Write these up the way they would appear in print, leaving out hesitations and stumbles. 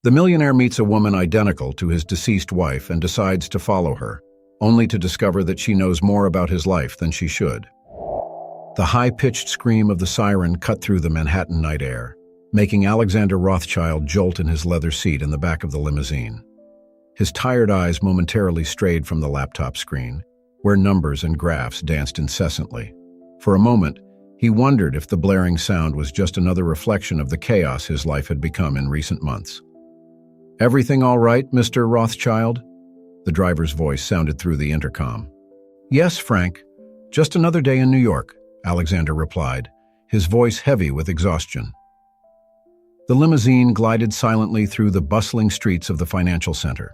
The millionaire meets a woman identical to his deceased wife and decides to follow her, only to discover that she knows more about his life than she should. The high-pitched scream of the siren cut through the Manhattan night air, making Alexander Rothschild jolt in his leather seat in the back of the limousine. His tired eyes momentarily strayed from the laptop screen, where numbers and graphs danced incessantly. For a moment, he wondered if the blaring sound was just another reflection of the chaos his life had become in recent months. "Everything all right, Mr. Rothschild?" The driver's voice sounded through the intercom. "Yes, Frank. Just another day in New York," Alexander replied, his voice heavy with exhaustion. The limousine glided silently through the bustling streets of the financial center.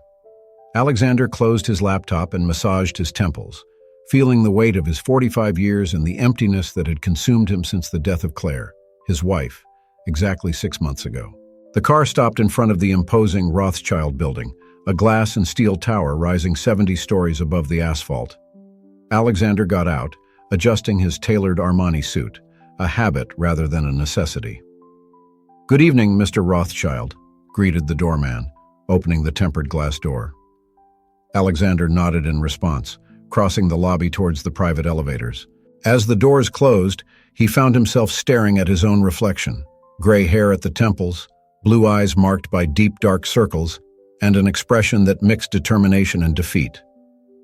Alexander closed his laptop and massaged his temples, feeling the weight of his 45 years and the emptiness that had consumed him since the death of Claire, his wife, exactly 6 months ago. The car stopped in front of the imposing Rothschild building, a glass and steel tower rising 70 stories above the asphalt. Alexander got out, adjusting his tailored Armani suit, a habit rather than a necessity. "Good evening, Mr. Rothschild," greeted the doorman, opening the tempered glass door. Alexander nodded in response, crossing the lobby towards the private elevators. As the doors closed, he found himself staring at his own reflection, gray hair at the temples, blue eyes marked by deep dark circles, and an expression that mixed determination and defeat.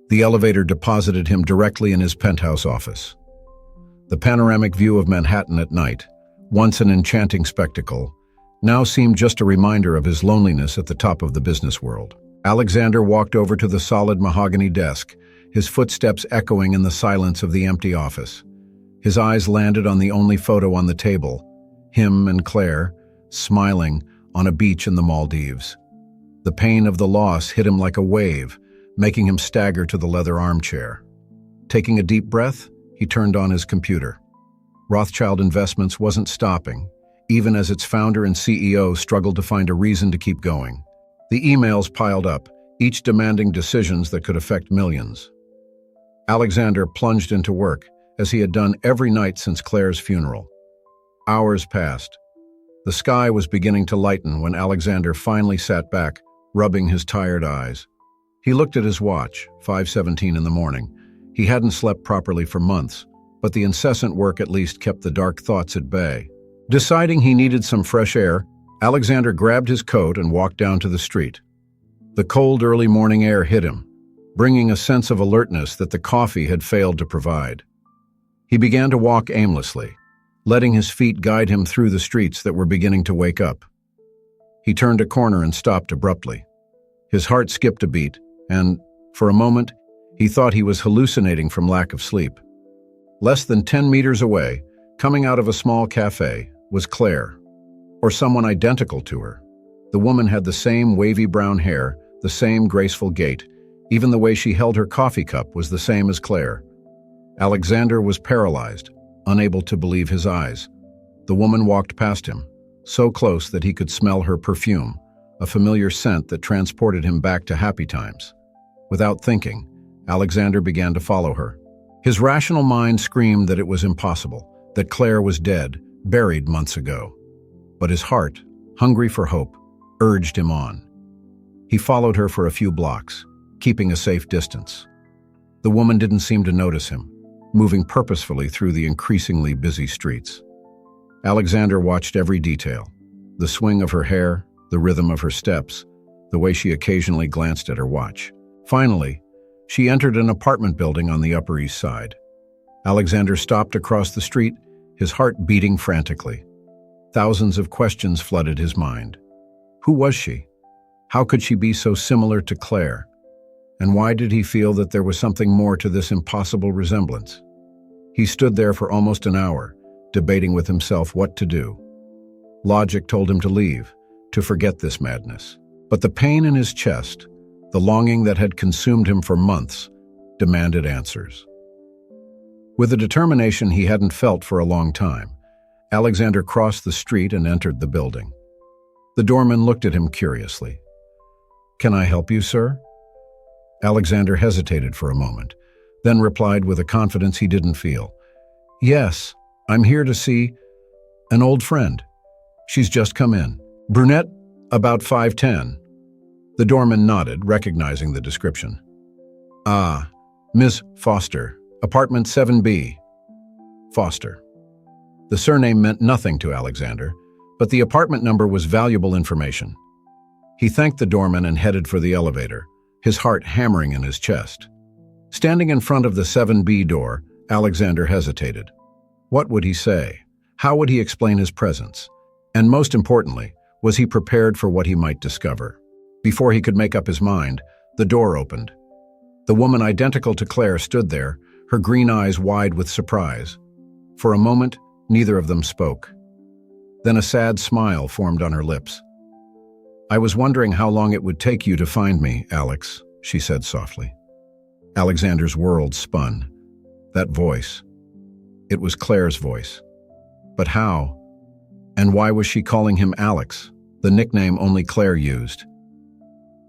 The elevator deposited him directly in his penthouse office. The panoramic view of Manhattan at night, once an enchanting spectacle, now seemed just a reminder of his loneliness at the top of the business world. Alexander walked over to the solid mahogany desk, his footsteps echoing in the silence of the empty office. His eyes landed on the only photo on the table, him and Claire, smiling on a beach in the Maldives. The pain of the loss hit him like a wave, making him stagger to the leather armchair. Taking a deep breath, he turned on his computer. Rothschild Investments wasn't stopping, even as its founder and CEO struggled to find a reason to keep going. The emails piled up, each demanding decisions that could affect millions. Alexander plunged into work, as he had done every night since Claire's funeral. Hours passed. The sky was beginning to lighten when Alexander finally sat back, rubbing his tired eyes. He looked at his watch, 5:17 in the morning. He hadn't slept properly for months, but the incessant work at least kept the dark thoughts at bay. Deciding he needed some fresh air, Alexander grabbed his coat and walked down to the street. The cold early morning air hit him, bringing a sense of alertness that the coffee had failed to provide. He began to walk aimlessly, letting his feet guide him through the streets that were beginning to wake up. He turned a corner and stopped abruptly. His heart skipped a beat, and, for a moment, he thought he was hallucinating from lack of sleep. Less than 10 meters away, coming out of a small cafe, was Claire, or someone identical to her. The woman had the same wavy brown hair, the same graceful gait. Even the way she held her coffee cup was the same as Claire. Alexander was paralyzed, unable to believe his eyes. The woman walked past him, so close that he could smell her perfume, a familiar scent that transported him back to happy times. Without thinking, Alexander began to follow her. His rational mind screamed that it was impossible, that Claire was dead, buried months ago. But his heart, hungry for hope, urged him on. He followed her for a few blocks, keeping a safe distance. The woman didn't seem to notice him, moving purposefully through the increasingly busy streets. Alexander watched every detail, the swing of her hair, the rhythm of her steps, the way she occasionally glanced at her watch. Finally, she entered an apartment building on the Upper East Side. Alexander stopped across the street, his heart beating frantically. Thousands of questions flooded his mind. Who was she? How could she be so similar to Claire? And why did he feel that there was something more to this impossible resemblance? He stood there for almost an hour, debating with himself what to do. Logic told him to leave, to forget this madness. But the pain in his chest, the longing that had consumed him for months, demanded answers. With a determination he hadn't felt for a long time, Alexander crossed the street and entered the building. The doorman looked at him curiously. "Can I help you, sir?" Alexander hesitated for a moment, then replied with a confidence he didn't feel. "Yes, I'm here to see an old friend. She's just come in. Brunette, About 5'10". The doorman nodded, recognizing the description. Ah, Miss Foster, apartment 7B. Foster. The surname meant nothing to Alexander, but the apartment number was valuable information. He thanked the doorman and headed for the elevator, his heart hammering in his chest. Standing in front of the 7B door, Alexander hesitated. What would he say? How would he explain his presence? And most importantly, was he prepared for what he might discover? Before he could make up his mind, the door opened. The woman identical to Claire stood there, her green eyes wide with surprise. For a moment, neither of them spoke. Then a sad smile formed on her lips. "I was wondering how long it would take you to find me, Alex," she said softly. Alexander's world spun. That voice. It was Claire's voice. But how? And why was she calling him Alex, the nickname only Claire used?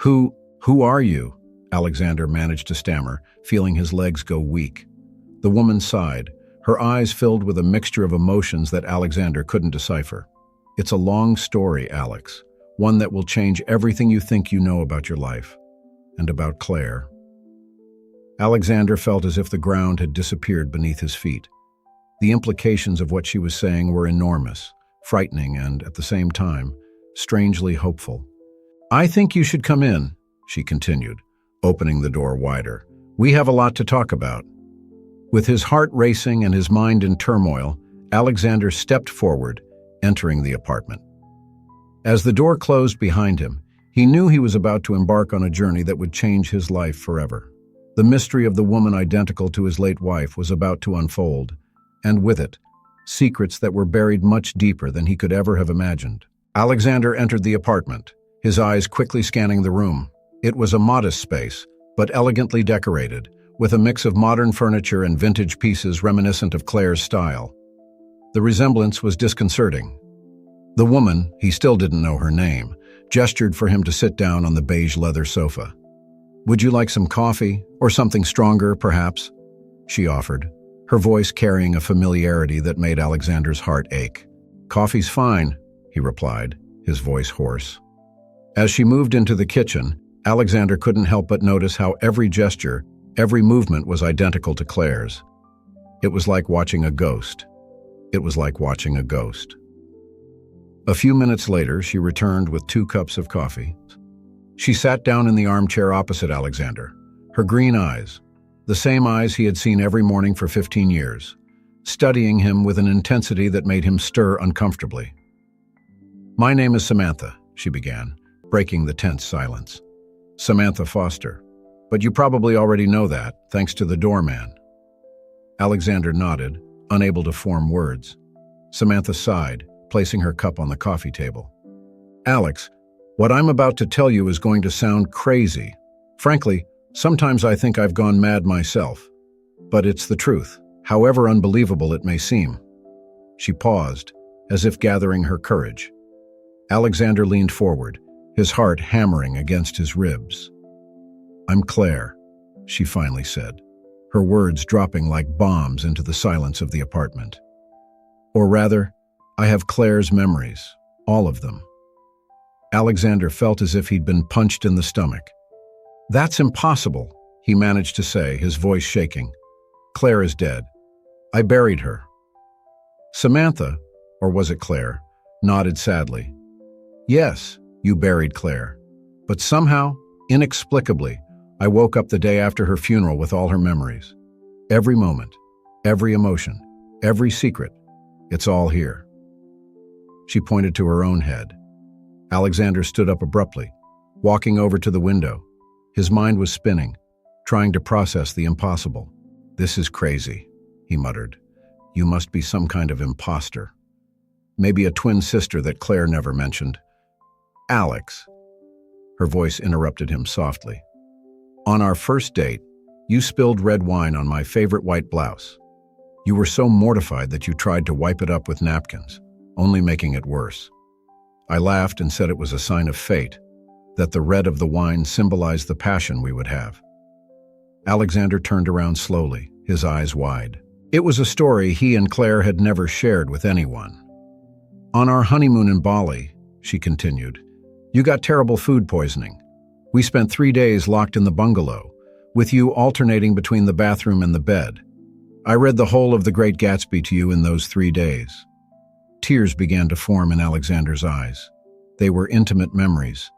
Who are you?" Alexander managed to stammer, feeling his legs go weak. The woman sighed, her eyes filled with a mixture of emotions that Alexander couldn't decipher. "It's a long story, Alex, one that will change everything you think you know about your life, and about Claire." Alexander felt as if the ground had disappeared beneath his feet. The implications of what she was saying were enormous, frightening, and, at the same time, strangely hopeful. "I think you should come in," she continued, opening the door wider. "We have a lot to talk about." With his heart racing and his mind in turmoil, Alexander stepped forward, entering the apartment. As the door closed behind him, he knew he was about to embark on a journey that would change his life forever. The mystery of the woman identical to his late wife was about to unfold, and with it, secrets that were buried much deeper than he could ever have imagined. Alexander entered the apartment, his eyes quickly scanning the room. It was a modest space, but elegantly decorated, with a mix of modern furniture and vintage pieces reminiscent of Claire's style. The resemblance was disconcerting. The woman, he still didn't know her name, gestured for him to sit down on the beige leather sofa. "Would you like some coffee, or something stronger, perhaps?" she offered, her voice carrying a familiarity that made Alexander's heart ache. "Coffee's fine," he replied, his voice hoarse. As she moved into the kitchen, Alexander couldn't help but notice how every gesture, every movement was identical to Claire's. It was like watching a ghost. It was like watching a ghost. A few minutes later, she returned with 2 cups of coffee. She sat down in the armchair opposite Alexander, her green eyes, the same eyes he had seen every morning for 15 years, studying him with an intensity that made him stir uncomfortably. "My name is Samantha," she began, breaking the tense silence. "Samantha Foster. But you probably already know that, thanks to the doorman." Alexander nodded, unable to form words. Samantha sighed, placing her cup on the coffee table. "Alex, what I'm about to tell you is going to sound crazy. Frankly, sometimes I think I've gone mad myself. But it's the truth, however unbelievable it may seem." She paused, as if gathering her courage. Alexander leaned forward, his heart hammering against his ribs. "I'm Claire," she finally said, her words dropping like bombs into the silence of the apartment. "Or rather, I have Claire's memories, all of them." Alexander felt as if he'd been punched in the stomach. "That's impossible," he managed to say, his voice shaking. "Claire is dead. I buried her." Samantha, or was it Claire, nodded sadly. "Yes, you buried Claire. But somehow, inexplicably, I woke up the day after her funeral with all her memories. Every moment, every emotion, every secret, it's all here." She pointed to her own head. Alexander stood up abruptly, walking over to the window. His mind was spinning, trying to process the impossible. "This is crazy," he muttered. "You must be some kind of imposter. Maybe a twin sister that Claire never mentioned." "Alex," her voice interrupted him softly. "On our first date, you spilled red wine on my favorite white blouse. You were so mortified that you tried to wipe it up with napkins, only making it worse. I laughed and said it was a sign of fate, that the red of the wine symbolized the passion we would have." Alexander turned around slowly, his eyes wide. It was a story he and Claire had never shared with anyone. "On our honeymoon in Bali," she continued, You got terrible food poisoning. We spent 3 days locked in the bungalow, with you alternating between the bathroom and the bed. I read the whole of The Great Gatsby to you in those 3 days. Tears began to form in Alexander's eyes. They were intimate memories,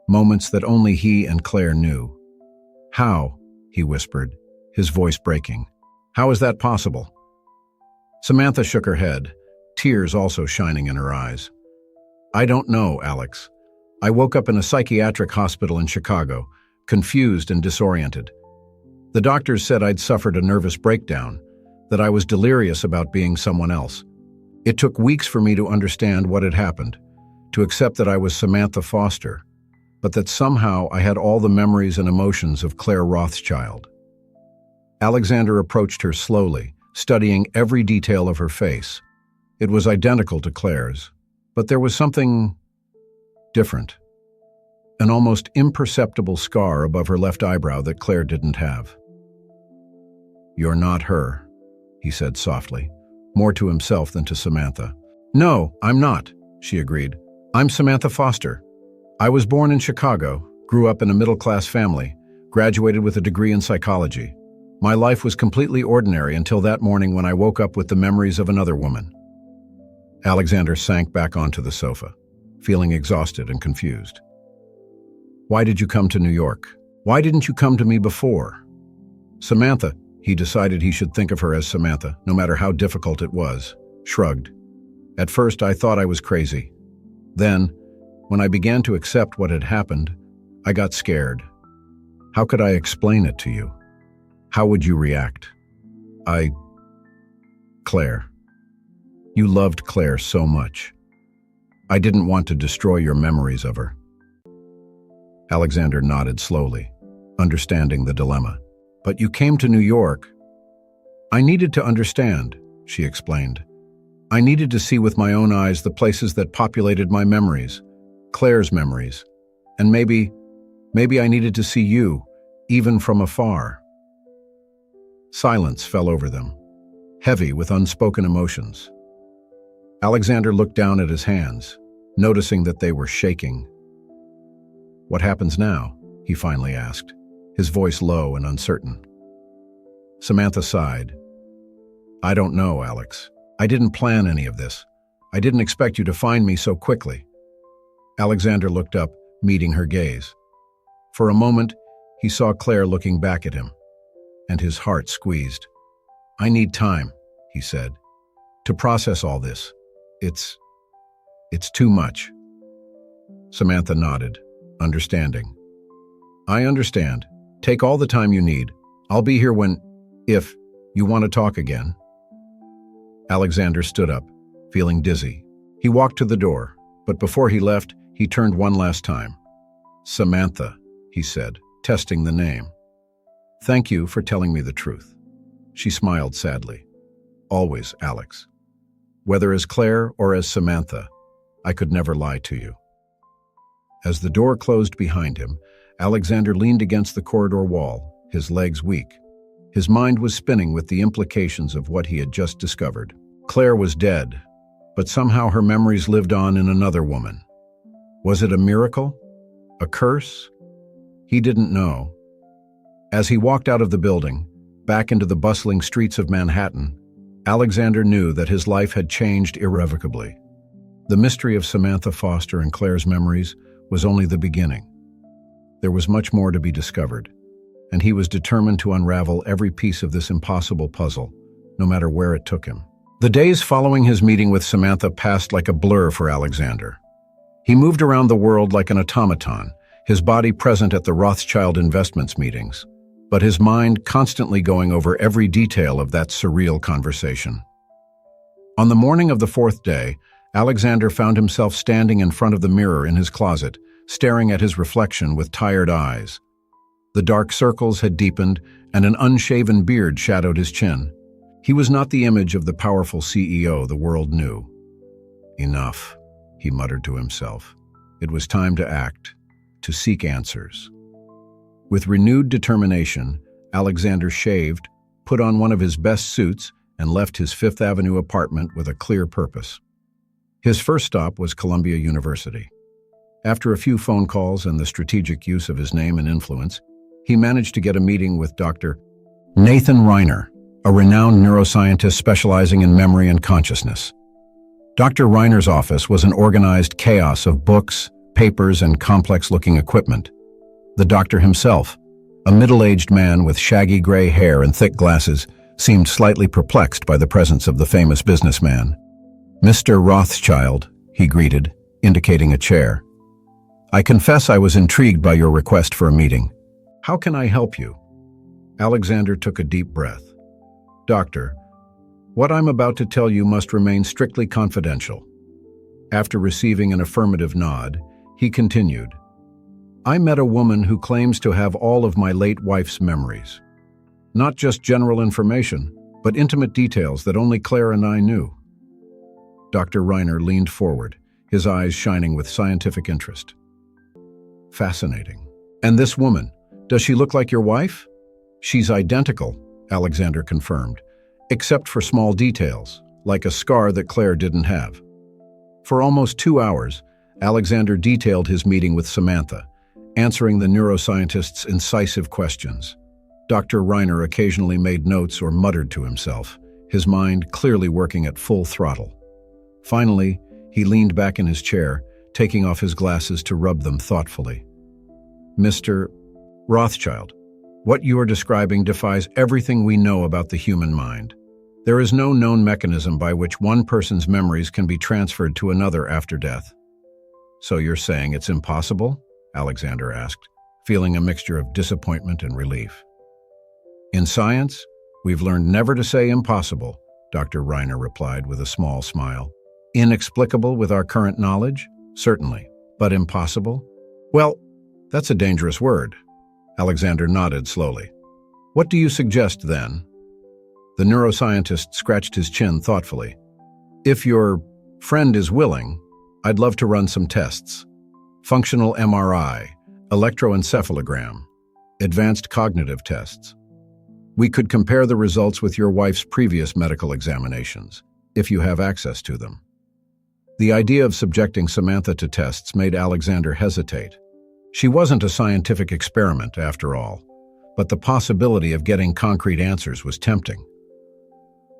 moments that only he and Claire knew. How? He whispered, his voice breaking. How is that possible? Samantha shook her head, tears also shining in her eyes. I don't know, Alex. I woke up in a psychiatric hospital in Chicago, confused and disoriented. The doctors said I'd suffered a nervous breakdown, that I was delirious about being someone else. It took weeks for me to understand what had happened, to accept that I was Samantha Foster, but that somehow I had all the memories and emotions of Claire Rothschild. Alexander approached her slowly, studying every detail of her face. It was identical to Claire's, but there was something different. An almost imperceptible scar above her left eyebrow that Claire didn't have. You're not her, he said softly, more to himself than to Samantha. No, I'm not, she agreed. I'm Samantha Foster. I was born in Chicago, grew up in a middle-class family, graduated with a degree in psychology. My life was completely ordinary until that morning when I woke up with the memories of another woman. Alexander sank back onto the sofa, feeling exhausted and confused. Why did you come to New York? Why didn't you come to me before? Samantha, he decided he should think of her as Samantha, no matter how difficult it was, shrugged. At first, I thought I was crazy. Then, when I began to accept what had happened, I got scared. How could I explain it to you? How would you react? Claire. You loved Claire so much. I didn't want to destroy your memories of her. Alexander nodded slowly, understanding the dilemma. But you came to New York. I needed to understand, she explained. I needed to see with my own eyes the places that populated my memories, Claire's memories. And maybe I needed to see you, even from afar. Silence fell over them, heavy with unspoken emotions. Alexander looked down at his hands, noticing that they were shaking. What happens now? He finally asked, his voice low and uncertain. Samantha sighed. I don't know, Alex. I didn't plan any of this. I didn't expect you to find me so quickly. Alexander looked up, meeting her gaze. For a moment, he saw Claire looking back at him, and his heart squeezed. I need time, he said, to process all this. It's too much. Samantha nodded, understanding. I understand. Take all the time you need. I'll be here if you want to talk again. Alexander stood up, feeling dizzy. He walked to the door, but before he left, he turned one last time. Samantha, he said, testing the name. Thank you for telling me the truth. She smiled sadly. Always, Alex. Whether as Claire or as Samantha, I could never lie to you. As the door closed behind him, Alexander leaned against the corridor wall, his legs weak. His mind was spinning with the implications of what he had just discovered. Claire was dead, but somehow her memories lived on in another woman. Was it a miracle? A curse? He didn't know. As he walked out of the building, back into the bustling streets of Manhattan, Alexander knew that his life had changed irrevocably. The mystery of Samantha Foster and Claire's memories was only the beginning. There was much more to be discovered, and he was determined to unravel every piece of this impossible puzzle, no matter where it took him. The days following his meeting with Samantha passed like a blur for Alexander. He moved around the world like an automaton, his body present at the Rothschild investments meetings, but his mind constantly going over every detail of that surreal conversation. On the morning of the 4th day, Alexander found himself standing in front of the mirror in his closet, staring at his reflection with tired eyes. The dark circles had deepened, and an unshaven beard shadowed his chin. He was not the image of the powerful CEO the world knew. Enough, he muttered to himself. It was time to act, to seek answers. With renewed determination, Alexander shaved, put on one of his best suits, and left his Fifth Avenue apartment with a clear purpose. His first stop was Columbia University. After a few phone calls and the strategic use of his name and influence, he managed to get a meeting with Dr. Nathan Reiner, a renowned neuroscientist specializing in memory and consciousness. Dr. Reiner's office was an organized chaos of books, papers, and complex-looking equipment. The doctor himself, a middle-aged man with shaggy gray hair and thick glasses, seemed slightly perplexed by the presence of the famous businessman. "Mr. Rothschild," he greeted, indicating a chair. "I confess I was intrigued by your request for a meeting. How can I help you?" Alexander took a deep breath. "Doctor, what I'm about to tell you must remain strictly confidential." After receiving an affirmative nod, he continued, "I met a woman who claims to have all of my late wife's memories. Not just general information, but intimate details that only Claire and I knew." Dr. Reiner leaned forward, his eyes shining with scientific interest. "Fascinating. And this woman, does she look like your wife?" "She's identical," Alexander confirmed, "except for small details, like a scar that Claire didn't have." For almost 2 hours, Alexander detailed his meeting with Samantha, answering the neuroscientist's incisive questions. Dr. Reiner occasionally made notes or muttered to himself, his mind clearly working at full throttle. Finally, he leaned back in his chair, taking off his glasses to rub them thoughtfully. "Mr. Rothschild, what you are describing defies everything we know about the human mind. There is no known mechanism by which one person's memories can be transferred to another after death." "So you're saying it's impossible?" Alexander asked, feeling a mixture of disappointment and relief. "In science, we've learned never to say impossible," Dr. Reiner replied with a small smile. "Inexplicable with our current knowledge? Certainly. But impossible? Well, that's a dangerous word." Alexander nodded slowly. "What do you suggest, then?" The neuroscientist scratched his chin thoughtfully. "If your friend is willing, I'd love to run some tests. Functional MRI, electroencephalogram, advanced cognitive tests. We could compare the results with your wife's previous medical examinations, if you have access to them." The idea of subjecting Samantha to tests made Alexander hesitate. She wasn't a scientific experiment, after all, but the possibility of getting concrete answers was tempting.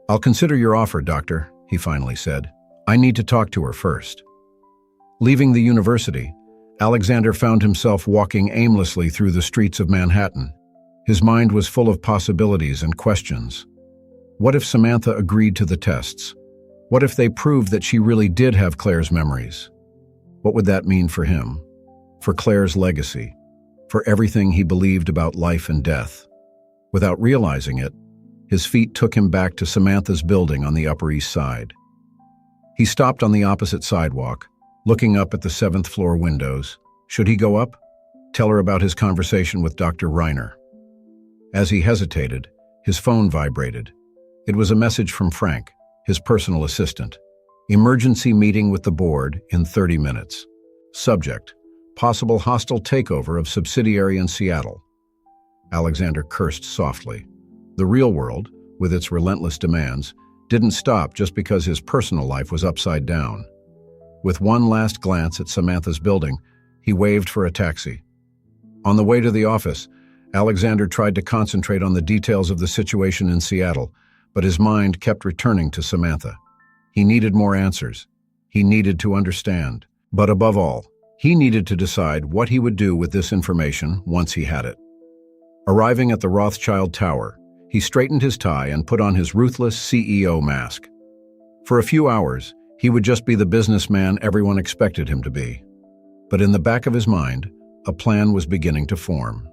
"I'll consider your offer, doctor," he finally said. "I need to talk to her first." Leaving the university, Alexander found himself walking aimlessly through the streets of Manhattan. His mind was full of possibilities and questions. What if Samantha agreed to the tests? What if they proved that she really did have Claire's memories? What would that mean for him? For Claire's legacy? For everything he believed about life and death? Without realizing it, his feet took him back to Samantha's building on the Upper East Side. He stopped on the opposite sidewalk, looking up at the 7th-floor windows. Should he go up? Tell her about his conversation with Dr. Reiner. As he hesitated, his phone vibrated. It was a message from Frank, his personal assistant. Emergency meeting with the board in 30 minutes. Subject: possible hostile takeover of subsidiary in Seattle. Alexander cursed softly. The real world, with its relentless demands, didn't stop just because his personal life was upside down. With one last glance at Samantha's building, he waved for a taxi. On the way to the office, Alexander tried to concentrate on the details of the situation in Seattle, but his mind kept returning to Samantha. He needed more answers. He needed to understand. But above all, he needed to decide what he would do with this information once he had it. Arriving at the Rothschild Tower, he straightened his tie and put on his ruthless CEO mask. For a few hours, he would just be the businessman everyone expected him to be. But in the back of his mind, a plan was beginning to form.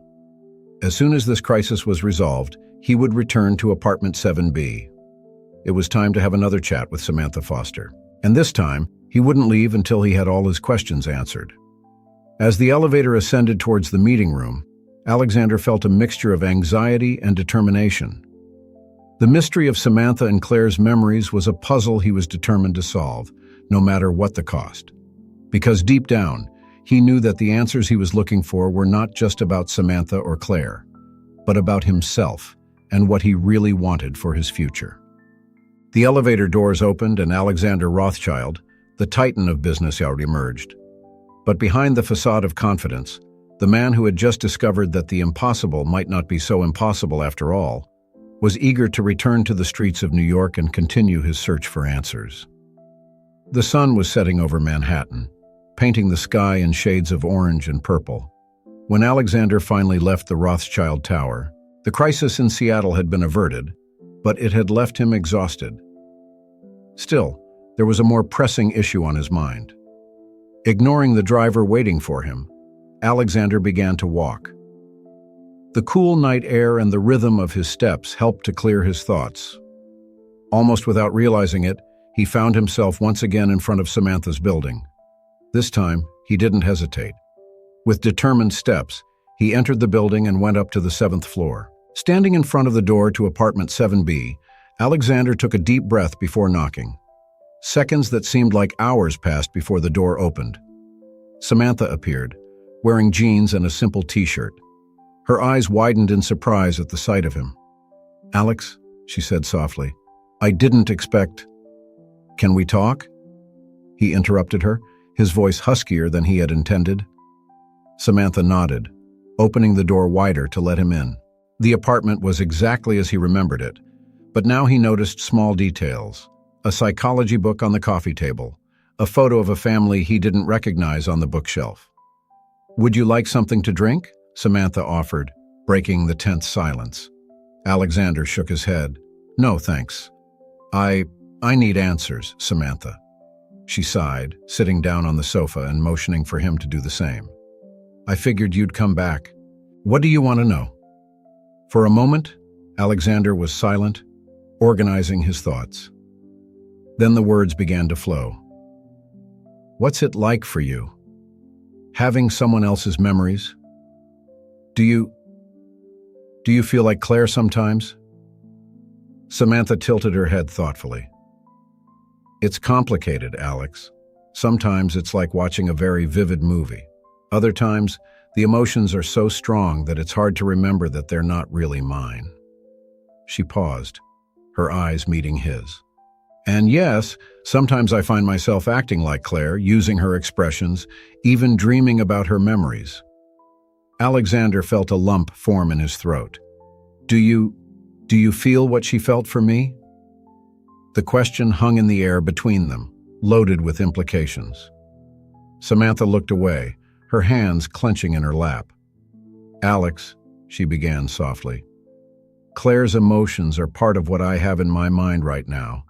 As soon as this crisis was resolved, he would return to apartment 7B. It was time to have another chat with Samantha Foster. And this time, he wouldn't leave until he had all his questions answered. As the elevator ascended towards the meeting room, Alexander felt a mixture of anxiety and determination. The mystery of Samantha and Claire's memories was a puzzle he was determined to solve, no matter what the cost. Because deep down, he knew that the answers he was looking for were not just about Samantha or Claire, but about himself and what he really wanted for his future. The elevator doors opened and Alexander Rothschild, the titan of business, emerged. But behind the facade of confidence, the man who had just discovered that the impossible might not be so impossible after all, was eager to return to the streets of New York and continue his search for answers. The sun was setting over Manhattan, painting the sky in shades of orange and purple. When Alexander finally left the Rothschild Tower, the crisis in Seattle had been averted, but it had left him exhausted. Still, there was a more pressing issue on his mind. Ignoring the driver waiting for him, Alexander began to walk. The cool night air and the rhythm of his steps helped to clear his thoughts. Almost without realizing it, he found himself once again in front of Samantha's building. This time, he didn't hesitate. With determined steps, he entered the building and went up to the 7th floor. Standing in front of the door to apartment 7B, Alexander took a deep breath before knocking. Seconds that seemed like hours passed before the door opened. Samantha appeared, wearing jeans and a simple t-shirt. Her eyes widened in surprise at the sight of him. "Alex," she said softly, "I didn't expect—" "Can we talk?" he interrupted her, his voice huskier than he had intended. Samantha nodded, opening the door wider to let him in. The apartment was exactly as he remembered it, but now he noticed small details. A psychology book on the coffee table, a photo of a family he didn't recognize on the bookshelf. "Would you like something to drink?" Samantha offered, breaking the tense silence. Alexander shook his head. "No, thanks. I need answers, Samantha." She sighed, sitting down on the sofa and motioning for him to do the same. "I figured you'd come back. What do you want to know?" For a moment, Alexander was silent, organizing his thoughts. Then the words began to flow. "What's it like for you? Having someone else's memories? Do you feel like Claire sometimes?" Samantha tilted her head thoughtfully. "It's complicated, Alex. Sometimes it's like watching a very vivid movie. Other times, the emotions are so strong that it's hard to remember that they're not really mine." She paused, her eyes meeting his. "And yes, sometimes I find myself acting like Claire, using her expressions, even dreaming about her memories." Alexander felt a lump form in his throat. Do you feel what she felt for me?" The question hung in the air between them, loaded with implications. Samantha looked away, her hands clenching in her lap. "Alex," she began softly, "Claire's emotions are part of what I have in my mind right now.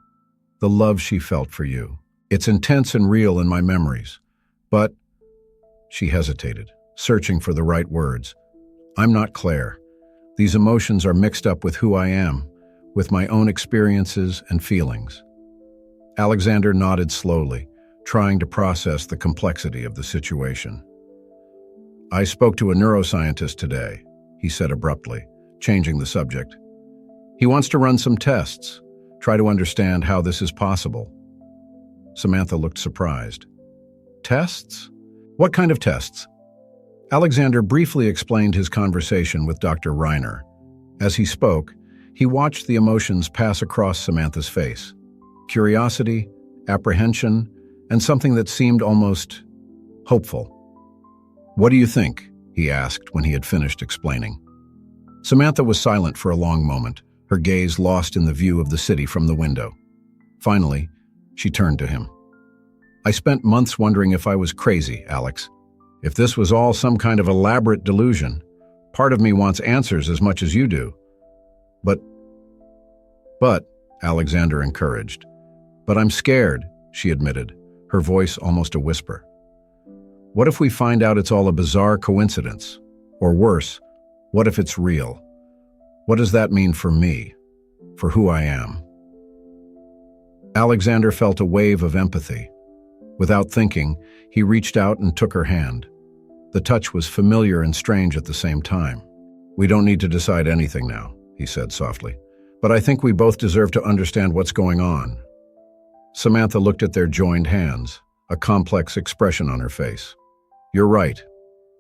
The love she felt for you. It's intense and real in my memories. But—" She hesitated, searching for the right words. "I'm not Claire. These emotions are mixed up with who I am, with my own experiences and feelings." Alexander nodded slowly, trying to process the complexity of the situation. "I spoke to a neuroscientist today," he said abruptly, changing the subject. "He wants to run some tests, try to understand how this is possible." Samantha looked surprised. "Tests? What kind of tests?" Alexander briefly explained his conversation with Dr. Reiner. As he spoke, he watched the emotions pass across Samantha's face. Curiosity, apprehension, and something that seemed almost hopeful. "What do you think?" he asked when he had finished explaining. Samantha was silent for a long moment, her gaze lost in the view of the city from the window. Finally, she turned to him. "I spent months wondering if I was crazy, Alex. If this was all some kind of elaborate delusion. Part of me wants answers as much as you do. But, Alexander encouraged. "But I'm scared," she admitted, her voice almost a whisper. "What if we find out it's all a bizarre coincidence? Or worse, what if it's real? What does that mean for me? For who I am?" Alexander felt a wave of empathy. Without thinking, he reached out and took her hand. The touch was familiar and strange at the same time. "We don't need to decide anything now," he said softly. "But I think we both deserve to understand what's going on." Samantha looked at their joined hands, a complex expression on her face. "You're right.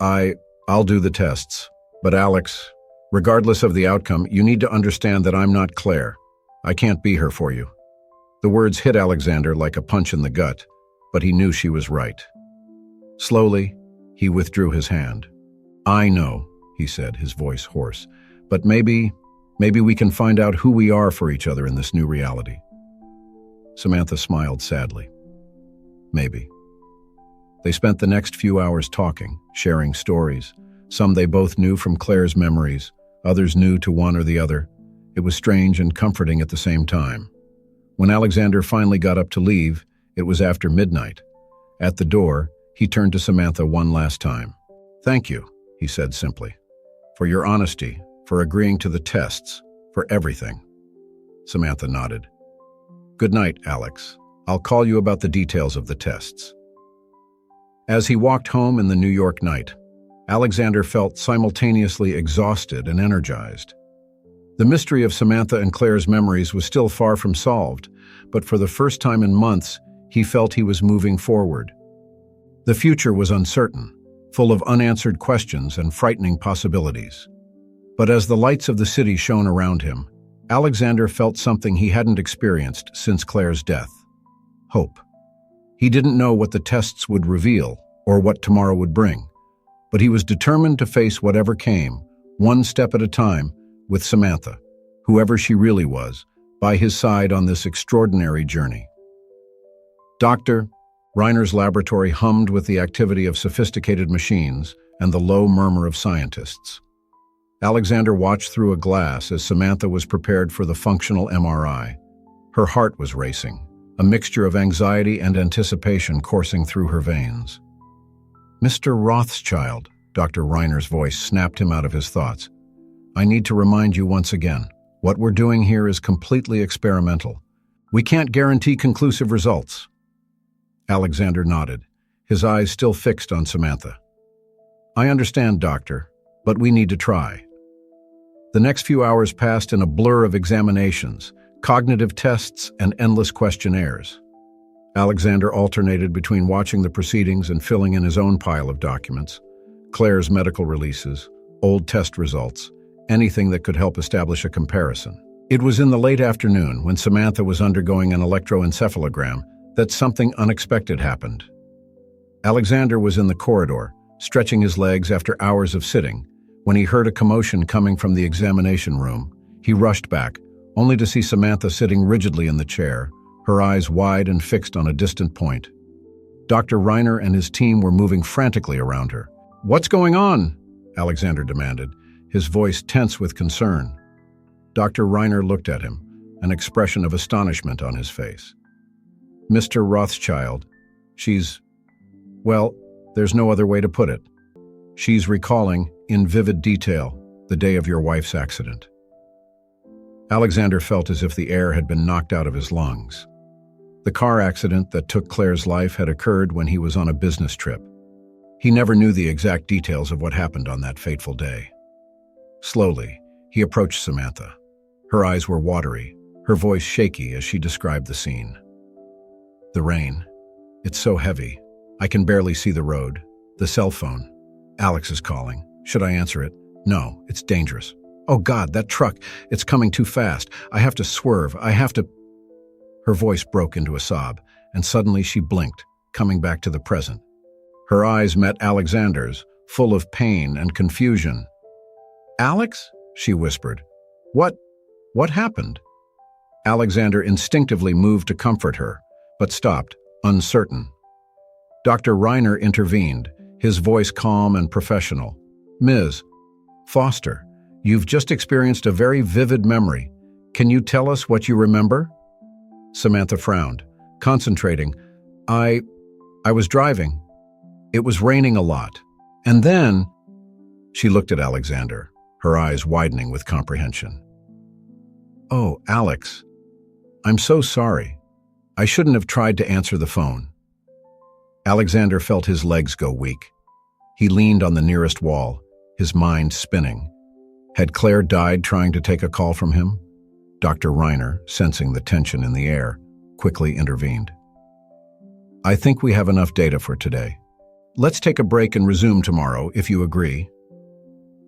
I'll do the tests. But Alex, regardless of the outcome, you need to understand that I'm not Claire. I can't be her for you." The words hit Alexander like a punch in the gut, but he knew she was right. Slowly, he withdrew his hand. "I know," he said, his voice hoarse, "but maybe we can find out who we are for each other in this new reality." Samantha smiled sadly. Maybe. They spent the next few hours talking, sharing stories. Some they both knew from Claire's memories, others new to one or the other. It was strange and comforting at the same time. When Alexander finally got up to leave, it was after midnight. At the door, he turned to Samantha one last time. "Thank you," he said simply, "for your honesty, for agreeing to the tests, for everything." Samantha nodded. "Good night, Alex. I'll call you about the details of the tests." As he walked home in the New York night, Alexander felt simultaneously exhausted and energized. The mystery of Samantha and Claire's memories was still far from solved, but for the first time in months, he felt he was moving forward. The future was uncertain, full of unanswered questions and frightening possibilities. But as the lights of the city shone around him, Alexander felt something he hadn't experienced since Claire's death: hope. He didn't know what the tests would reveal or what tomorrow would bring, but he was determined to face whatever came, one step at a time, with Samantha, whoever she really was, by his side on this extraordinary journey. Dr. Reiner's laboratory hummed with the activity of sophisticated machines and the low murmur of scientists. Alexander watched through a glass as Samantha was prepared for the functional MRI. Her heart was racing, a mixture of anxiety and anticipation coursing through her veins. "Mr. Rothschild," Dr. Reiner's voice snapped him out of his thoughts. "I need to remind you once again, what we're doing here is completely experimental. We can't guarantee conclusive results." Alexander nodded, his eyes still fixed on Samantha. "I understand, doctor, but we need to try." The next few hours passed in a blur of examinations, cognitive tests, and endless questionnaires. Alexander alternated between watching the proceedings and filling in his own pile of documents: Claire's medical releases, old test results, anything that could help establish a comparison. It was in the late afternoon, when Samantha was undergoing an electroencephalogram, that something unexpected happened. Alexander was in the corridor, stretching his legs after hours of sitting, when he heard a commotion coming from the examination room. He rushed back, only to see Samantha sitting rigidly in the chair, her eyes wide and fixed on a distant point. Dr. Reiner and his team were moving frantically around her. "What's going on?" Alexander demanded, his voice tense with concern. Dr. Reiner looked at him, an expression of astonishment on his face. "Mr. Rothschild, well, there's no other way to put it. She's recalling, in vivid detail, the day of your wife's accident." Alexander felt as if the air had been knocked out of his lungs. The car accident that took Claire's life had occurred when he was on a business trip. He never knew the exact details of what happened on that fateful day. Slowly, he approached Samantha. Her eyes were watery, her voice shaky as she described the scene. "The rain. It's so heavy. I can barely see the road. The cell phone. Alex is calling. Should I answer it? No, it's dangerous. Oh God, that truck. It's coming too fast. I have to swerve. I have to..." Her voice broke into a sob, and suddenly she blinked, coming back to the present. Her eyes met Alexander's, full of pain and confusion. "Alex?" she whispered. What happened?" Alexander instinctively moved to comfort her, but stopped, uncertain. Dr. Reiner intervened, his voice calm and professional. "Ms. Foster, you've just experienced a very vivid memory. Can you tell us what you remember?" Samantha frowned, concentrating. I was driving. It was raining a lot. And then..." She looked at Alexander, her eyes widening with comprehension. "Oh, Alex, I'm so sorry. I shouldn't have tried to answer the phone." Alexander felt his legs go weak. He leaned on the nearest wall, his mind spinning. Had Claire died trying to take a call from him? Dr. Reiner, sensing the tension in the air, quickly intervened. "I think we have enough data for today. Let's take a break and resume tomorrow, if you agree."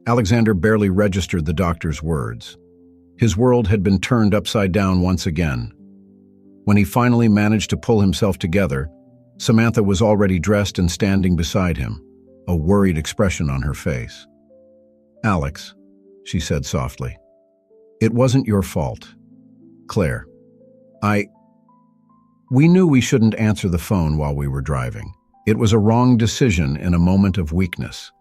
Alexander barely registered the doctor's words. His world had been turned upside down once again. When he finally managed to pull himself together, Samantha was already dressed and standing beside him, a worried expression on her face. "Alex," she said softly, "it wasn't your fault. Claire, we knew we shouldn't answer the phone while we were driving. It was a wrong decision in a moment of weakness."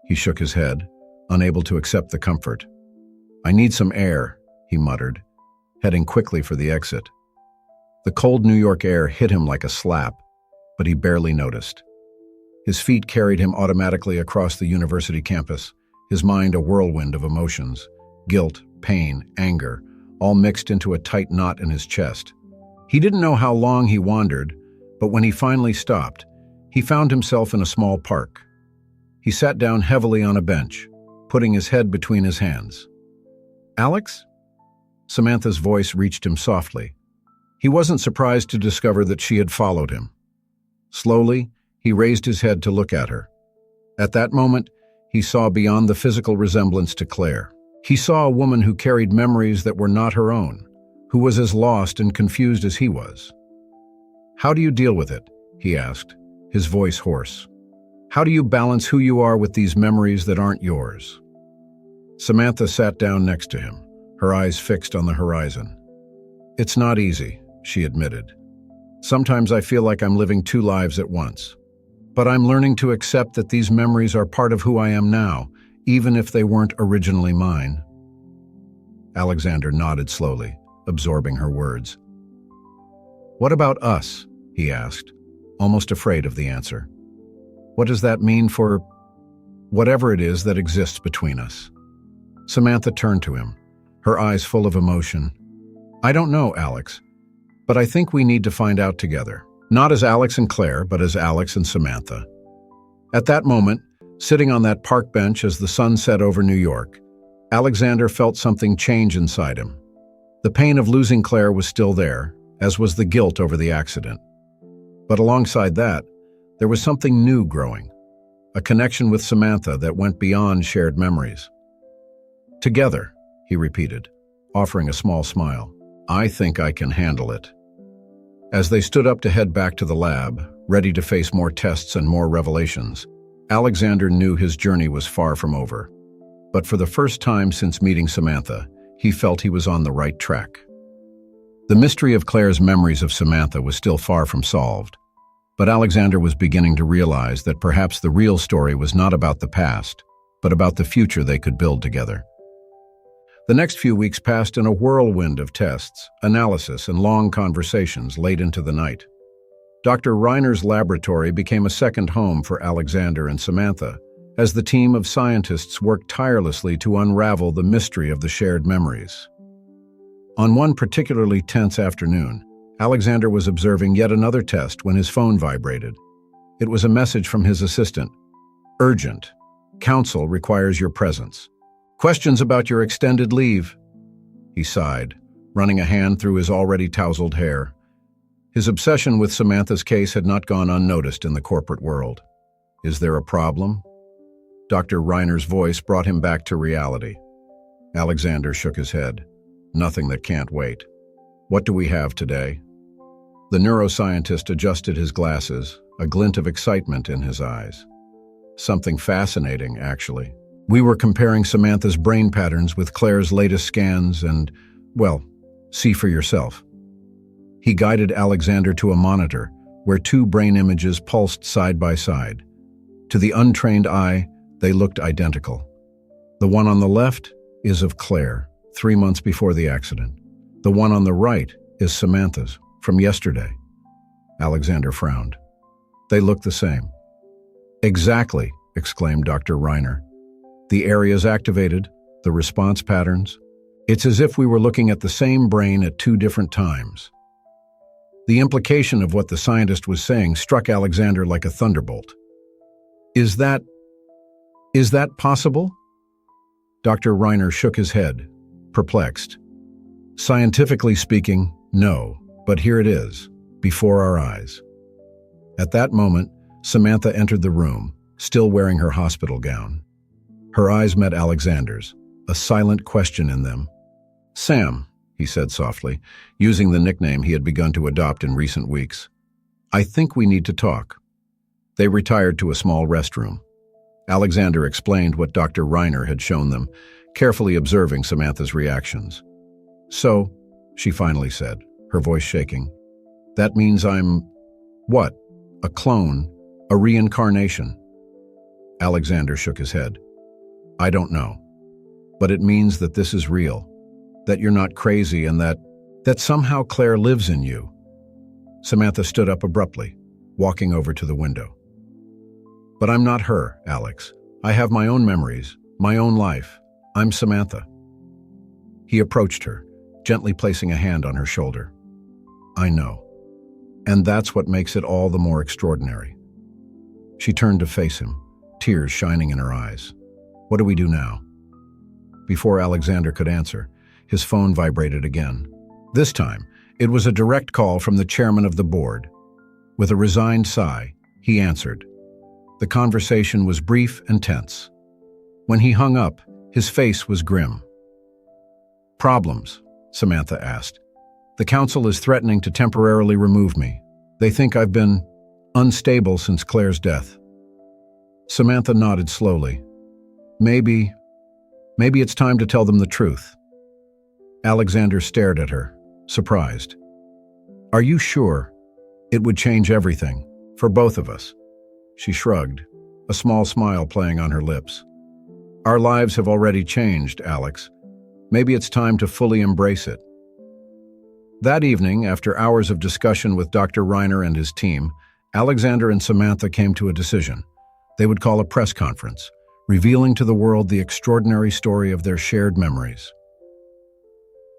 He shook his head, unable to accept the comfort. "I need some air," he muttered, heading quickly for the exit. The cold New York air hit him like a slap, but he barely noticed. His feet carried him automatically across the university campus, his mind a whirlwind of emotions, guilt, pain, anger, all mixed into a tight knot in his chest. He didn't know how long he wandered, but when he finally stopped, he found himself in a small park. He sat down heavily on a bench, putting his head between his hands. "Alex?" Samantha's voice reached him softly. He wasn't surprised to discover that she had followed him. Slowly, he raised his head to look at her. At that moment, he saw beyond the physical resemblance to Claire. He saw a woman who carried memories that were not her own, who was as lost and confused as he was. "How do you deal with it?" he asked, his voice hoarse. "How do you balance who you are with these memories that aren't yours?" Samantha sat down next to him, her eyes fixed on the horizon. "It's not easy," she admitted. "Sometimes I feel like I'm living two lives at once. But I'm learning to accept that these memories are part of who I am now, even if they weren't originally mine." Alexander nodded slowly, absorbing her words. "What about us?" he asked, almost afraid of the answer. "What does that mean for whatever it is that exists between us?" Samantha turned to him, her eyes full of emotion. "I don't know, Alex, but I think we need to find out together. Not as Alex and Claire, but as Alex and Samantha." At that moment, sitting on that park bench as the sun set over New York, Alexander felt something change inside him. The pain of losing Claire was still there, as was the guilt over the accident. But alongside that, there was something new growing, a connection with Samantha that went beyond shared memories. "Together," he repeated, offering a small smile. "I think I can handle it." As they stood up to head back to the lab, ready to face more tests and more revelations, Alexander knew his journey was far from over. But for the first time since meeting Samantha, he felt he was on the right track. The mystery of Claire's memories of Samantha was still far from solved, but Alexander was beginning to realize that perhaps the real story was not about the past, but about the future they could build together. The next few weeks passed in a whirlwind of tests, analysis, and long conversations late into the night. Dr. Reiner's laboratory became a second home for Alexander and Samantha, as the team of scientists worked tirelessly to unravel the mystery of the shared memories. On one particularly tense afternoon, Alexander was observing yet another test when his phone vibrated. It was a message from his assistant. "Urgent. Counsel requires your presence. Questions about your extended leave." He sighed, running a hand through his already tousled hair. His obsession with Samantha's case had not gone unnoticed in the corporate world. "Is there a problem?" Dr. Reiner's voice brought him back to reality. Alexander shook his head. "Nothing that can't wait. What do we have today?" The neuroscientist adjusted his glasses, a glint of excitement in his eyes. "Something fascinating, actually. We were comparing Samantha's brain patterns with Claire's latest scans and, well, see for yourself." He guided Alexander to a monitor where two brain images pulsed side by side. To the untrained eye, they looked identical. The one on the left is of Claire, 3 months before the accident. The one on the right is Samantha's, from yesterday. Alexander frowned. "They look the same." "Exactly," exclaimed Dr. Reiner. "The areas activated, the response patterns. It's as if we were looking at the same brain at two different times." The implication of what the scientist was saying struck Alexander like a thunderbolt. Is that possible?" Dr. Reiner shook his head, perplexed. "Scientifically speaking, no, but here it is, before our eyes." At that moment, Samantha entered the room, still wearing her hospital gown. Her eyes met Alexander's, a silent question in them. "Sam," he said softly, using the nickname he had begun to adopt in recent weeks. I think we need to talk." They retired to a small restroom. Alexander explained what Dr. Reiner had shown them, carefully observing Samantha's reactions. "So," she finally said, her voice shaking, "that means I'm, what? A clone? A reincarnation?" Alexander shook his head. "I don't know. But it means that this is real, that you're not crazy, and that somehow Claire lives in you." Samantha stood up abruptly, walking over to the window. "But I'm not her, Alex. I have my own memories, my own life. I'm Samantha." He approached her, gently placing a hand on her shoulder. "I know. And that's what makes it all the more extraordinary." She turned to face him, tears shining in her eyes. "What do we do now?" Before Alexander could answer, his phone vibrated again. This time, it was a direct call from the chairman of the board. With a resigned sigh, he answered. The conversation was brief and tense. When he hung up, his face was grim. "Problems?" Samantha asked. "The council is threatening to temporarily remove me. They think I've been unstable since Claire's death." Samantha nodded slowly. Maybe it's time to tell them the truth." Alexander stared at her, surprised. "Are you sure? It would change everything, for both of us." She shrugged, a small smile playing on her lips. "Our lives have already changed, Alex. Maybe it's time to fully embrace it." That evening, after hours of discussion with Dr. Reiner and his team, Alexander and Samantha came to a decision. They would call a press conference, revealing to the world the extraordinary story of their shared memories.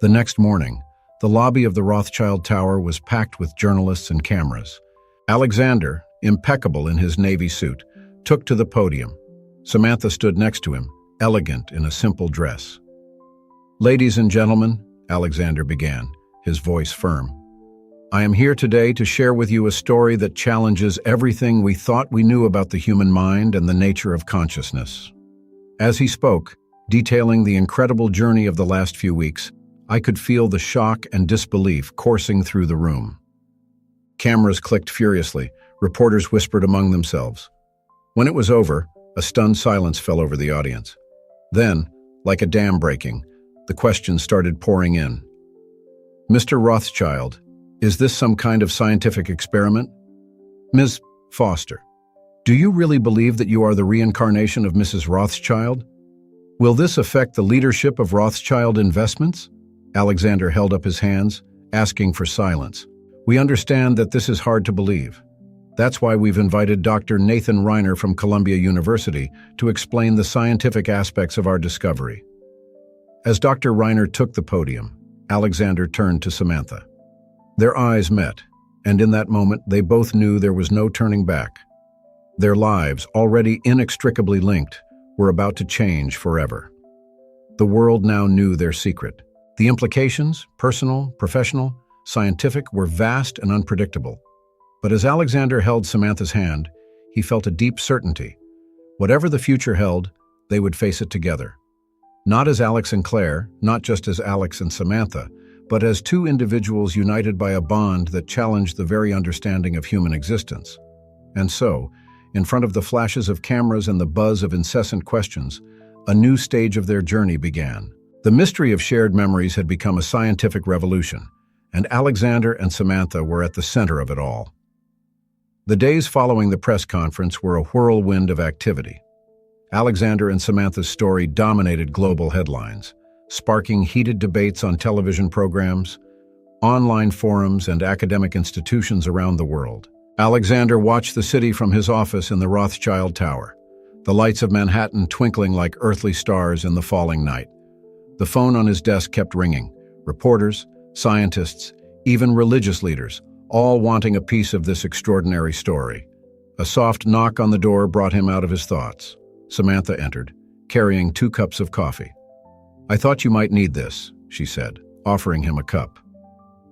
The next morning, the lobby of the Rothschild Tower was packed with journalists and cameras. Alexander, impeccable in his navy suit, took to the podium. Samantha stood next to him, elegant in a simple dress. "Ladies and gentlemen," Alexander began, his voice firm, "I am here today to share with you a story that challenges everything we thought we knew about the human mind and the nature of consciousness." As he spoke, detailing the incredible journey of the last few weeks, I could feel the shock and disbelief coursing through the room. Cameras clicked furiously, reporters whispered among themselves. When it was over, a stunned silence fell over the audience. Then, like a dam breaking, the questions started pouring in. "Mr. Rothschild, is this some kind of scientific experiment? Ms. Foster, do you really believe that you are the reincarnation of Mrs. Rothschild? Will this affect the leadership of Rothschild Investments?" Alexander held up his hands, asking for silence. "We understand that this is hard to believe. That's why we've invited Dr. Nathan Reiner from Columbia University to explain the scientific aspects of our discovery." As Dr. Reiner took the podium, Alexander turned to Samantha. Their eyes met, and in that moment they both knew there was no turning back. Their lives, already inextricably linked, were about to change forever. The world now knew their secret. The implications, personal, professional, scientific, were vast and unpredictable. But as Alexander held Samantha's hand, he felt a deep certainty. Whatever the future held, they would face it together. Not as Alex and Claire, not just as Alex and Samantha, but as two individuals united by a bond that challenged the very understanding of human existence. And so, in front of the flashes of cameras and the buzz of incessant questions, a new stage of their journey began. The mystery of shared memories had become a scientific revolution, and Alexander and Samantha were at the center of it all. The days following the press conference were a whirlwind of activity. Alexander and Samantha's story dominated global headlines, sparking heated debates on television programs, online forums, and academic institutions around the world. Alexander watched the city from his office in the Rothschild Tower, the lights of Manhattan twinkling like earthly stars in the falling night. The phone on his desk kept ringing, reporters, scientists, even religious leaders, all wanting a piece of this extraordinary story. A soft knock on the door brought him out of his thoughts. Samantha entered, carrying 2 cups of coffee. "I thought you might need this," she said, offering him a cup.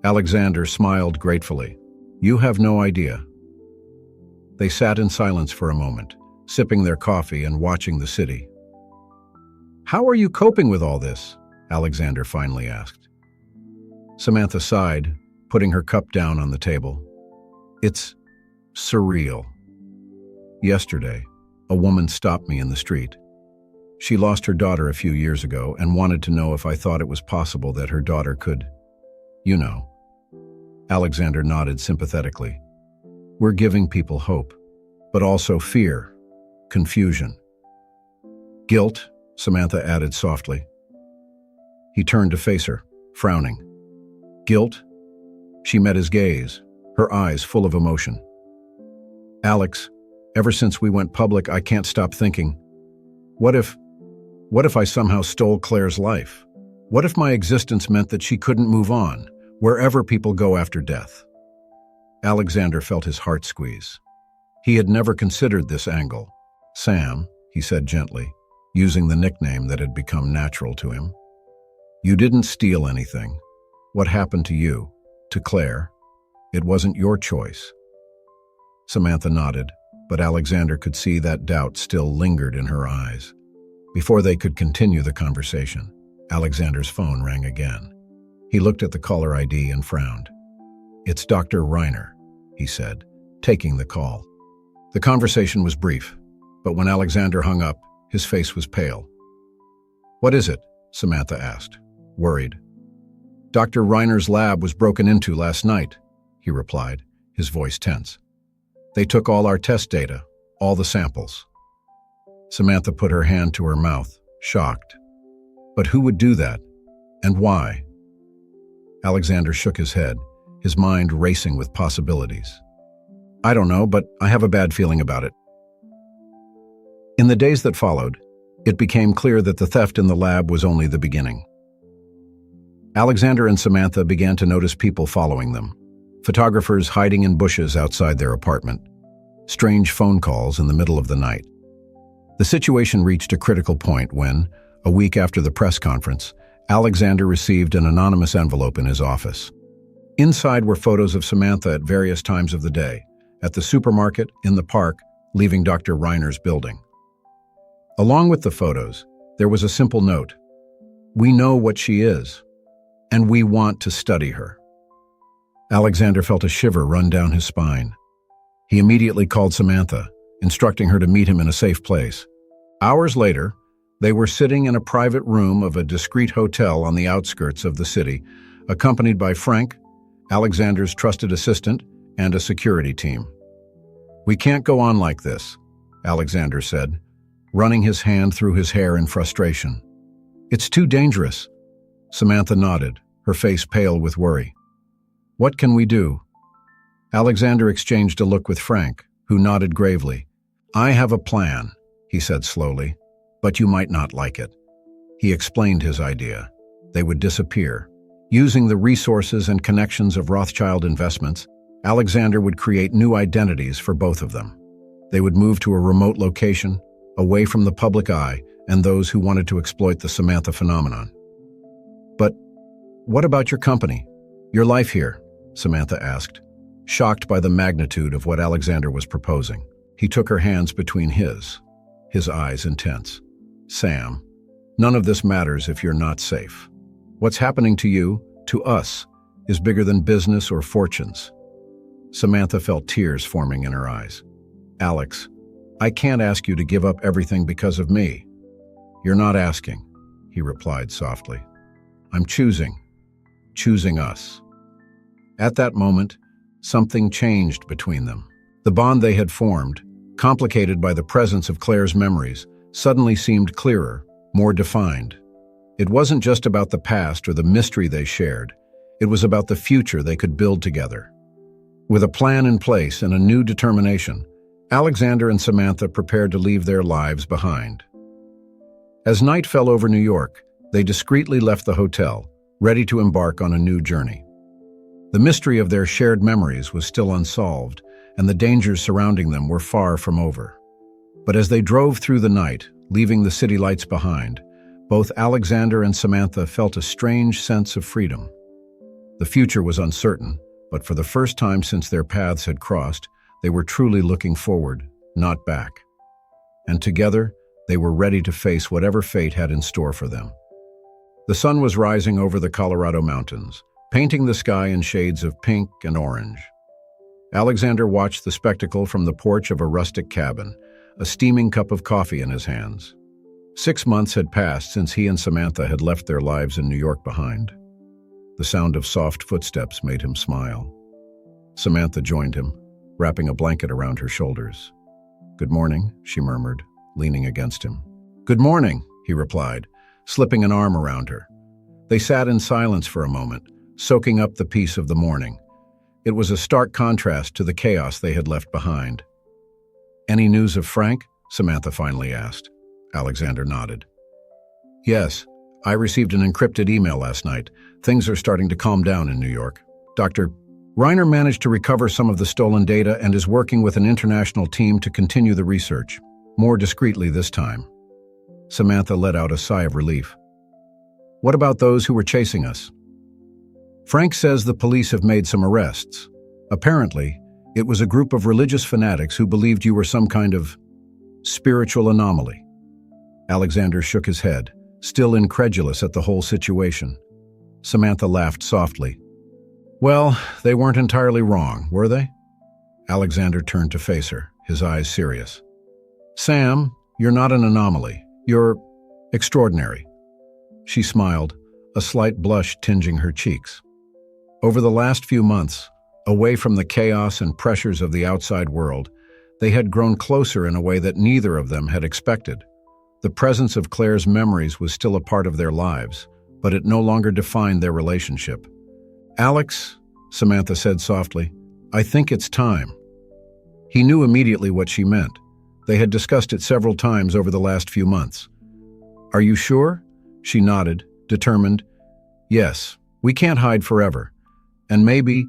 Alexander smiled gratefully. "You have no idea." They sat in silence for a moment, sipping their coffee and watching the city. "How are you coping with all this?" Alexander finally asked. Samantha sighed, putting her cup down on the table. It's Surreal. Yesterday, a woman stopped me in the street. She lost her daughter a few years ago and wanted to know if I thought it was possible that her daughter could, you know. Alexander nodded sympathetically. We're giving people hope, but also fear, confusion. Guilt, Samantha added softly. He turned to face her, frowning. Guilt? She met his gaze, her eyes full of emotion. Alex, ever since we went public, I can't stop thinking, what if I somehow stole Claire's life? What if my existence meant that she couldn't move on, wherever people go after death? Alexander felt his heart squeeze. He had never considered this angle. Sam, he said gently, using the nickname that had become natural to him. You didn't steal anything. What happened to you, to Claire? It wasn't your choice. Samantha nodded, but Alexander could see that doubt still lingered in her eyes. Before they could continue the conversation, Alexander's phone rang again. He looked at the caller ID and frowned. It's Dr. Reiner, he said, taking the call. The conversation was brief, but when Alexander hung up, his face was pale. What is it? Samantha asked, worried. Dr. Reiner's lab was broken into last night, he replied, his voice tense. They took all our test data, all the samples. Samantha put her hand to her mouth, shocked. But who would do that? And why? Alexander shook his head, his mind racing with possibilities. I don't know, but I have a bad feeling about it. In the days that followed, it became clear that the theft in the lab was only the beginning. Alexander and Samantha began to notice people following them. Photographers hiding in bushes outside their apartment. Strange phone calls in the middle of the night. The situation reached a critical point when, a week after the press conference, Alexander received an anonymous envelope in his office. Inside were photos of Samantha at various times of the day, at the supermarket, in the park, leaving Dr. Reiner's building. Along with the photos, there was a simple note. We know what she is, and we want to study her. Alexander felt a shiver run down his spine. He immediately called Samantha, instructing her to meet him in a safe place. Hours later, they were sitting in a private room of a discreet hotel on the outskirts of the city, accompanied by Frank, Alexander's trusted assistant, and a security team. We can't go on like this, Alexander said, running his hand through his hair in frustration. It's too dangerous. Samantha nodded, her face pale with worry. What can we do? Alexander exchanged a look with Frank, who nodded gravely. I have a plan, he said slowly, but you might not like it. He explained his idea. They would disappear. Using the resources and connections of Rothschild Investments, Alexander would create new identities for both of them. They would move to a remote location, away from the public eye and those who wanted to exploit the Samantha phenomenon. But what about your company? Your life here? Samantha asked, shocked by the magnitude of what Alexander was proposing. He took her hands between his eyes intense. Sam, none of this matters if you're not safe. What's happening to you, to us, is bigger than business or fortunes. Samantha felt tears forming in her eyes. Alex, I can't ask you to give up everything because of me. You're not asking, he replied softly. I'm choosing us. At that moment, something changed between them. The bond they had formed, complicated by the presence of Claire's memories, suddenly seemed clearer, more defined. It wasn't just about the past or the mystery they shared. It was about the future they could build together. With a plan in place and a new determination, Alexander and Samantha prepared to leave their lives behind. As night fell over New York, they discreetly left the hotel, ready to embark on a new journey. The mystery of their shared memories was still unsolved, and the dangers surrounding them were far from over. But as they drove through the night, leaving the city lights behind, both Alexander and Samantha felt a strange sense of freedom. The future was uncertain, but for the first time since their paths had crossed, they were truly looking forward, not back. And together, they were ready to face whatever fate had in store for them. The sun was rising over the Colorado mountains, painting the sky in shades of pink and orange. Alexander watched the spectacle from the porch of a rustic cabin, a steaming cup of coffee in his hands. 6 months had passed since he and Samantha had left their lives in New York behind. The sound of soft footsteps made him smile. Samantha joined him, wrapping a blanket around her shoulders. "Good morning," she murmured, leaning against him. "Good morning," he replied, slipping an arm around her. They sat in silence for a moment, soaking up the peace of the morning. It was a stark contrast to the chaos they had left behind. "Any news of Frank?" Samantha finally asked. Alexander nodded. "Yes, I received an encrypted email last night. Things are starting to calm down in New York. Dr. Reiner managed to recover some of the stolen data and is working with an international team to continue the research, more discreetly this time." Samantha let out a sigh of relief. "What about those who were chasing us?" "Frank says the police have made some arrests. Apparently, it was a group of religious fanatics who believed you were some kind of spiritual anomaly." Alexander shook his head, still incredulous at the whole situation. Samantha laughed softly. "Well, they weren't entirely wrong, were they?" Alexander turned to face her, his eyes serious. "Sam, you're not an anomaly. You're extraordinary." She smiled, a slight blush tinging her cheeks. Over the last few months, away from the chaos and pressures of the outside world, they had grown closer in a way that neither of them had expected. The presence of Claire's memories was still a part of their lives, but it no longer defined their relationship. "Alex," Samantha said softly, "I think it's time." He knew immediately what she meant. They had discussed it several times over the last few months. "Are you sure?" She nodded, determined. "Yes, we can't hide forever. And maybe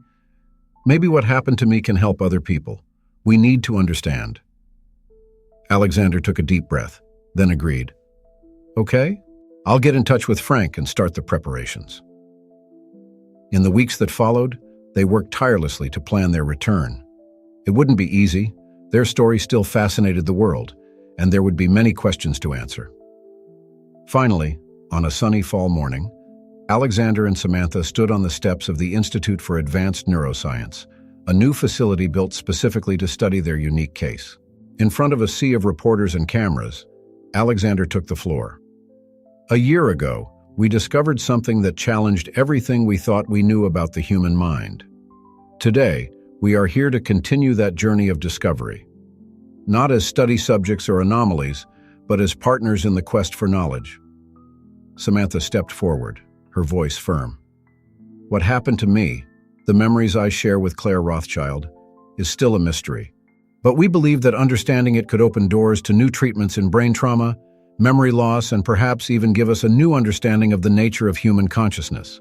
what happened to me can help other people. We need to understand." Alexander took a deep breath, then agreed. "Okay, I'll get in touch with Frank and start the preparations." In the weeks that followed, they worked tirelessly to plan their return. It wouldn't be easy. Their story still fascinated the world, and there would be many questions to answer. Finally, on a sunny fall morning, Alexander and Samantha stood on the steps of the Institute for Advanced Neuroscience, a new facility built specifically to study their unique case. In front of a sea of reporters and cameras, Alexander took the floor. "A year ago, we discovered something that challenged everything we thought we knew about the human mind. Today, we are here to continue that journey of discovery. Not as study subjects or anomalies, but as partners in the quest for knowledge." Samantha stepped forward, her voice firm. "What happened to me, the memories I share with Claire Rothschild, is still a mystery. But we believe that understanding it could open doors to new treatments in brain trauma, memory loss, and perhaps even give us a new understanding of the nature of human consciousness."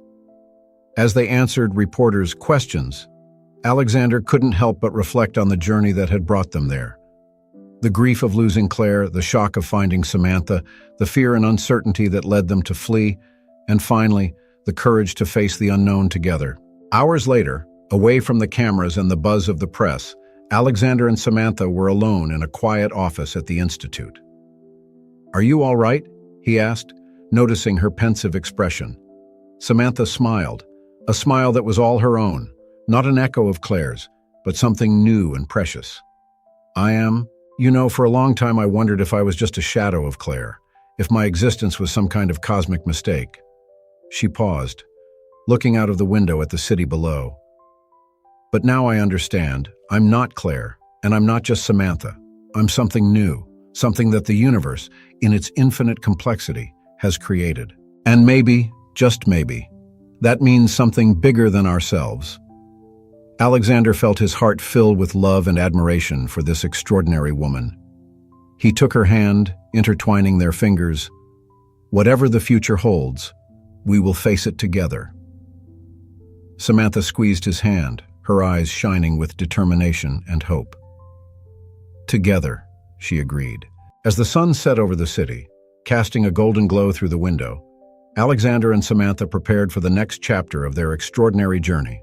As they answered reporters' questions, Alexander couldn't help but reflect on the journey that had brought them there. The grief of losing Claire, the shock of finding Samantha, the fear and uncertainty that led them to flee, and finally, the courage to face the unknown together. Hours later, away from the cameras and the buzz of the press, Alexander and Samantha were alone in a quiet office at the Institute. "Are you all right?" he asked, noticing her pensive expression. Samantha smiled, a smile that was all her own, not an echo of Claire's, but something new and precious. "I am. For a long time I wondered if I was just a shadow of Claire, if my existence was some kind of cosmic mistake." She paused, looking out of the window at the city below. "But now I understand. I'm not Claire, and I'm not just Samantha. I'm something new, something that the universe, in its infinite complexity, has created. And maybe, just maybe, that means something bigger than ourselves." Alexander felt his heart fill with love and admiration for this extraordinary woman. He took her hand, intertwining their fingers. "Whatever the future holds, we will face it together." Samantha squeezed his hand, her eyes shining with determination and hope. "Together," she agreed. As the sun set over the city, casting a golden glow through the window, Alexander and Samantha prepared for the next chapter of their extraordinary journey.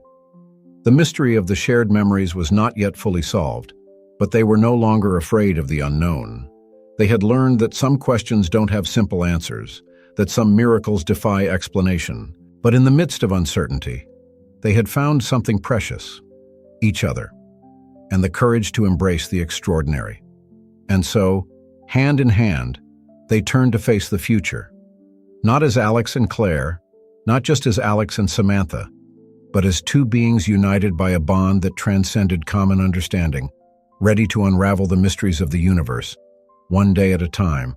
The mystery of the shared memories was not yet fully solved, but they were no longer afraid of the unknown. They had learned that some questions don't have simple answers, that some miracles defy explanation. But in the midst of uncertainty, they had found something precious: each other. and the courage to embrace the extraordinary. And so, hand in hand, they turned to face the future. Not as Alex and Claire, not just as Alex and Samantha, but as two beings united by a bond that transcended common understanding, ready to unravel the mysteries of the universe, one day at a time.